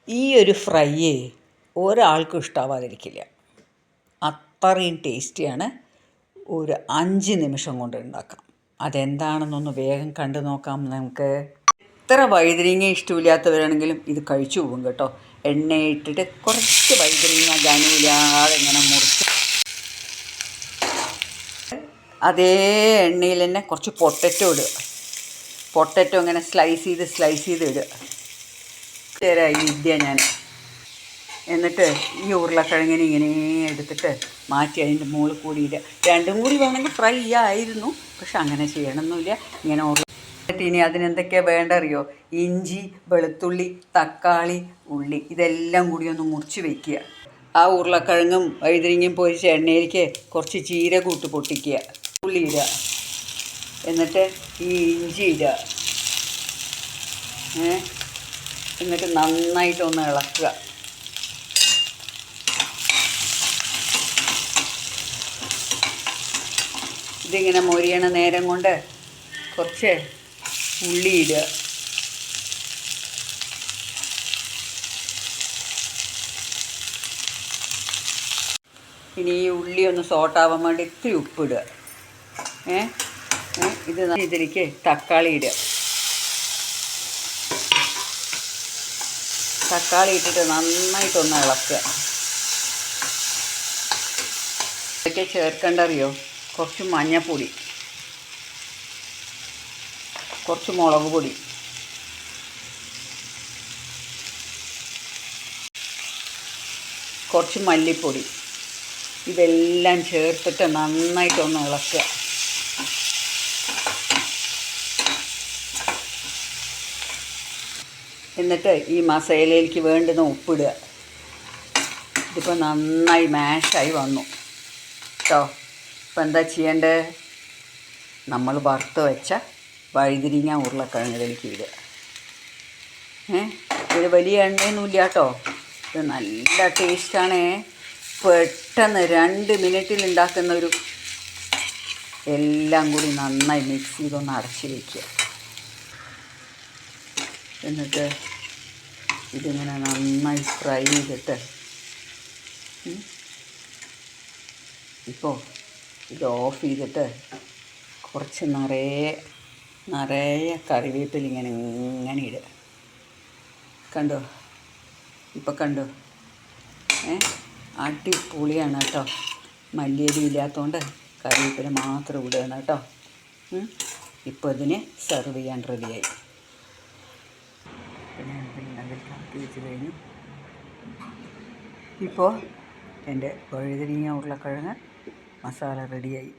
ഈ ഒരു ഫ്രൈ ഒരാൾക്കും ഇഷ്ടാവാതിരിക്കില്ല. അത്രയും ടേസ്റ്റിയാണ്. ഒരു 5 നിമിഷം കൊണ്ട് ഉണ്ടാക്കാം. അതെന്താണെന്നൊന്ന് വേഗം കണ്ടു നോക്കാം നമുക്ക്. എത്ര വഴുതനങ്ങ ഇഷ്ടമില്ലാത്തവരാണെങ്കിലും ഇത് കഴിച്ചു പോകും കേട്ടോ. എണ്ണയിട്ടിട്ട് കുറച്ച് വഴുതനങ്ങ ഗനമില്ലാതെ ഇങ്ങനെ മുറിച്ച് അതേ എണ്ണയിൽ തന്നെ കുറച്ച് പൊട്ടറ്റോ ഇടുക. പൊട്ടറ്റോ ഇങ്ങനെ സ്ലൈസ് ചെയ്ത് ഇടുക. തരാം ഈ വിദ്യ ഞാൻ. എന്നിട്ട് ഈ ഉരുളക്കിഴങ്ങിനെ ഇങ്ങനെ എടുത്തിട്ട് മാറ്റി അതിൻ്റെ മുകളിൽ കൂടി ഇടുക. രണ്ടും കൂടി വേണമെങ്കിൽ ഫ്രൈ ചെയ്യാമായിരുന്നു, പക്ഷെ അങ്ങനെ ചെയ്യണമെന്നില്ല. ഇങ്ങനെ ഇനി അതിനെന്തൊക്കെയാണ് വേണ്ട അറിയോ? ഇഞ്ചി, വെളുത്തുള്ളി, തക്കാളി, ഉള്ളി ഇതെല്ലാം കൂടി ഒന്ന് മുറിച്ച് വയ്ക്കുക. ആ ഉരുളക്കിഴങ്ങും വഴുതനങ്ങയും പൊരിച്ച എണ്ണയിലേക്ക് കുറച്ച് ജീരകം ഇട്ട് പൊട്ടിക്കുക. ഉള്ളി ഇടുക. എന്നിട്ട് ഈ ഇഞ്ചി ഇടുക. എന്നിട്ട് നന്നായിട്ടൊന്ന് ഇളക്കുക. ഇതിങ്ങനെ മൊരിയണ നേരം കൊണ്ട് കുറച്ച് ഉള്ളി ഇടുക. ഇനി ഈ ഉള്ളി ഒന്ന് സോട്ടാവാൻ വേണ്ടി ഇത്തിരി ഉപ്പിടുക. ഇതിലേക്ക് തക്കാളി ഇടുക. തക്കാളി ഇട്ടിട്ട് നന്നായിട്ടൊന്ന് ഇളക്കുക. ഇതൊക്കെ ചേർക്കേണ്ട അറിയോ? കുറച്ച് മഞ്ഞൾപ്പൊടി, കുറച്ച് മുളക് പൊടി, കുറച്ച് മല്ലിപ്പൊടി, ഇതെല്ലാം ചേർത്തിട്ട് നന്നായിട്ടൊന്ന് ഇളക്കുക. എന്നിട്ട് ഈ മസാലയിലേക്ക് വേണ്ടുന്ന ഉപ്പിടുക. ഇതിപ്പോൾ നന്നായി മാഷായി വന്നു കേട്ടോ. ഇപ്പം എന്താ ചെയ്യേണ്ടത്? നമ്മൾ വറുത്ത് വെച്ച വഴുതിരിങ്ങ ഉരുളക്കിഴങ്ങിലേക്ക് ഇടുക. ഇത് വലിയ എണ്ണയൊന്നുമില്ല കേട്ടോ. ഇത് നല്ല ടേസ്റ്റാണ്. പെട്ടെന്ന് 2 മിനിറ്റിൽ ഉണ്ടാക്കുന്നൊരു. എല്ലാം കൂടി നന്നായി മിക്സ് ചെയ്തൊന്ന് അടച്ച് വയ്ക്കുക. എന്നിട്ട് ഇതിങ്ങനെ നന്നായി ഫ്രൈ ചെയ്തിട്ട് ഇപ്പോൾ ഇത് ഓഫ് ചെയ്തിട്ട് കുറച്ച് നിറയെ കറിവേപ്പില ഇങ്ങനെ ഇടുക. കണ്ടോ? ഇപ്പോൾ കണ്ടോ? അടിപൊളിയാണ് കേട്ടോ. മല്ലിയില ഇല്ലാത്തതുകൊണ്ട് കറിവേപ്പില മാത്രം ഇടുകയാണ് കേട്ടോ. ഇപ്പോൾ ഇതിനെ സെർവ് ചെയ്യാൻ റെഡിയായി. പിന്നെ അതിൽ കാപ്പി വെച്ച് കഴിഞ്ഞു. ഇപ്പോൾ എൻ്റെ വഴുതനങ്ങ ഉരുളക്കിഴങ്ങ് മസാല റെഡിയായി.